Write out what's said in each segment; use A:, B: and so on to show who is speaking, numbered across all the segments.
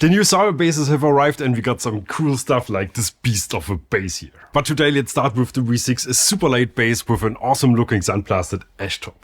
A: The new Sire basses have arrived and we got some cool stuff like this beast of a bass here. But today let's start with the V6, a super light bass with an awesome looking sandblasted ash top.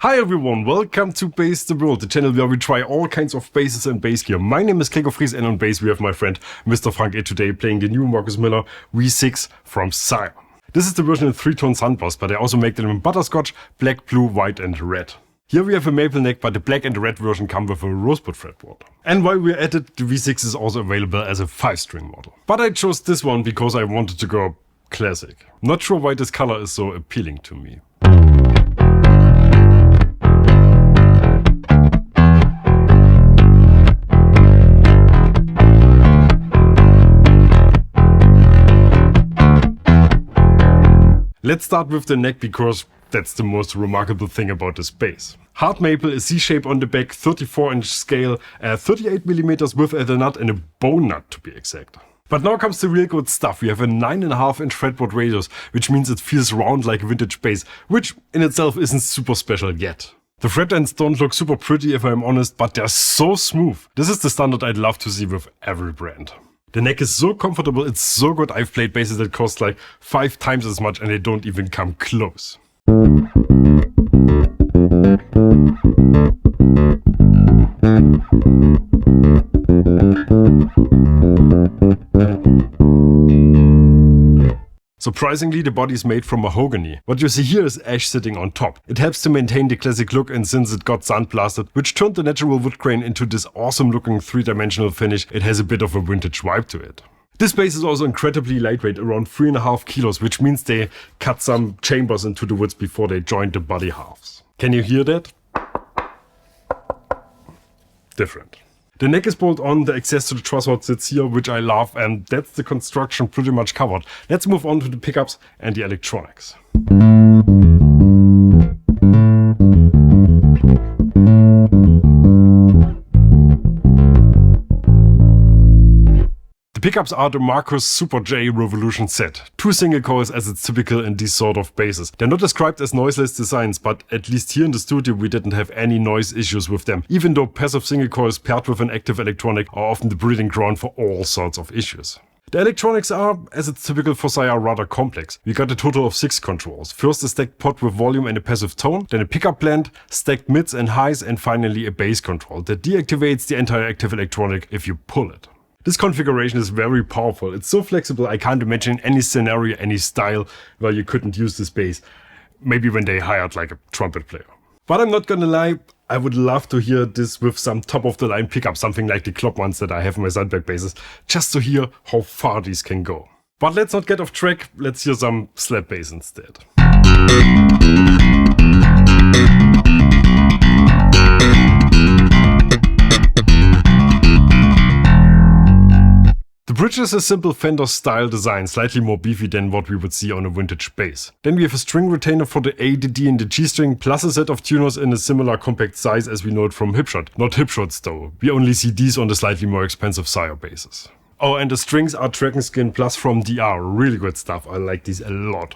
A: Hi everyone, welcome to Bass the World, the channel where we try all kinds of basses and bass gear. My name is Gregor Fries and on bass we have my friend Mr. Frank A today playing the new Marcus Miller V6 from Sire. This is the version in 3-tone sunburst, but I also make them in butterscotch, black, blue, white and red. Here we have a maple neck, but the black and the red version come with a rosebud fretboard. And while we're at it, the V6 is also available as a 5-string model. But I chose this one because I wanted to go classic. Not sure why this color is so appealing to me. Let's start with the neck because that's the most remarkable thing about this bass. Hard maple, a C-shape on the back, 34-inch scale, 38mm width at the nut and a bone nut to be exact. But now comes the real good stuff. We have a 9.5-inch fretboard radius, which means it feels round like a vintage bass, which in itself isn't super special yet. The fret ends don't look super pretty if I'm honest, but they're so smooth. This is the standard I'd love to see with every brand. The neck is so comfortable, it's so good. I've played basses that cost like 5 times as much and they don't even come close. Surprisingly, the body is made from mahogany. What you see here is ash sitting on top. It helps to maintain the classic look, and since it got sandblasted, which turned the natural wood grain into this awesome looking 3-dimensional finish, it has a bit of a vintage vibe to it. This bass is also incredibly lightweight, around 3.5 kilos, which means they cut some chambers into the woods before they joined the body halves. Can you hear that? Different. The neck is bolted on, the access to the truss rod sits here, which I love, and that's the construction pretty much covered. Let's move on to the pickups and the electronics. The pickups are the Marcus Super J Revolution set. 2 single coils as it's typical in these sort of basses. They're not described as noiseless designs, but at least here in the studio we didn't have any noise issues with them, even though passive single coils paired with an active electronic are often the breeding ground for all sorts of issues. The electronics are, as it's typical for Sire, rather complex. We got a total of 6 controls. First a stacked pot with volume and a passive tone, then a pickup blend, stacked mids and highs, and finally a bass control that deactivates the entire active electronic if you pull it. This configuration is very powerful. It's so flexible I can't imagine any scenario, any style where you couldn't use this bass. Maybe when they hired like a trumpet player. But I'm not gonna lie, I would love to hear this with some top of the line pickup, something like the Klopp ones that I have in my Sandberg basses, just to hear how far these can go. But let's not get off track, let's hear some slap bass instead. The bridge is a simple Fender style design, slightly more beefy than what we would see on a vintage bass. Then we have a string retainer for the A, the D and the G string, plus a set of tuners in a similar compact size as we know it from Hipshot. Not Hipshots though, we only see these on the slightly more expensive Sire basses. Oh, and the strings are Dragon Skin Plus from DR, really good stuff, I like these a lot.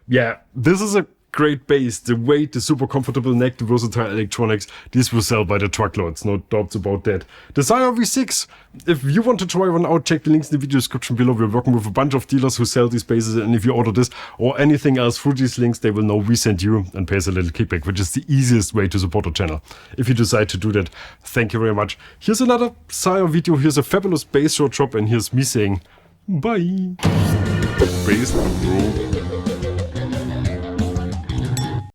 A: Yeah, this is a great bass. The weight, the super comfortable neck, the versatile electronics, these will sell by the truckloads, no doubts about that. The Sire V6, if you want to try one out, check the links in the video description below. We're working with a bunch of dealers who sell these basses, and if you order this or anything else through these links, they will know we sent you and pay us a little kickback, which is the easiest way to support the channel. If you decide to do that, thank you very much. Here's another Sire video, here's a fabulous bass short drop, and here's me saying bye. Bass the World.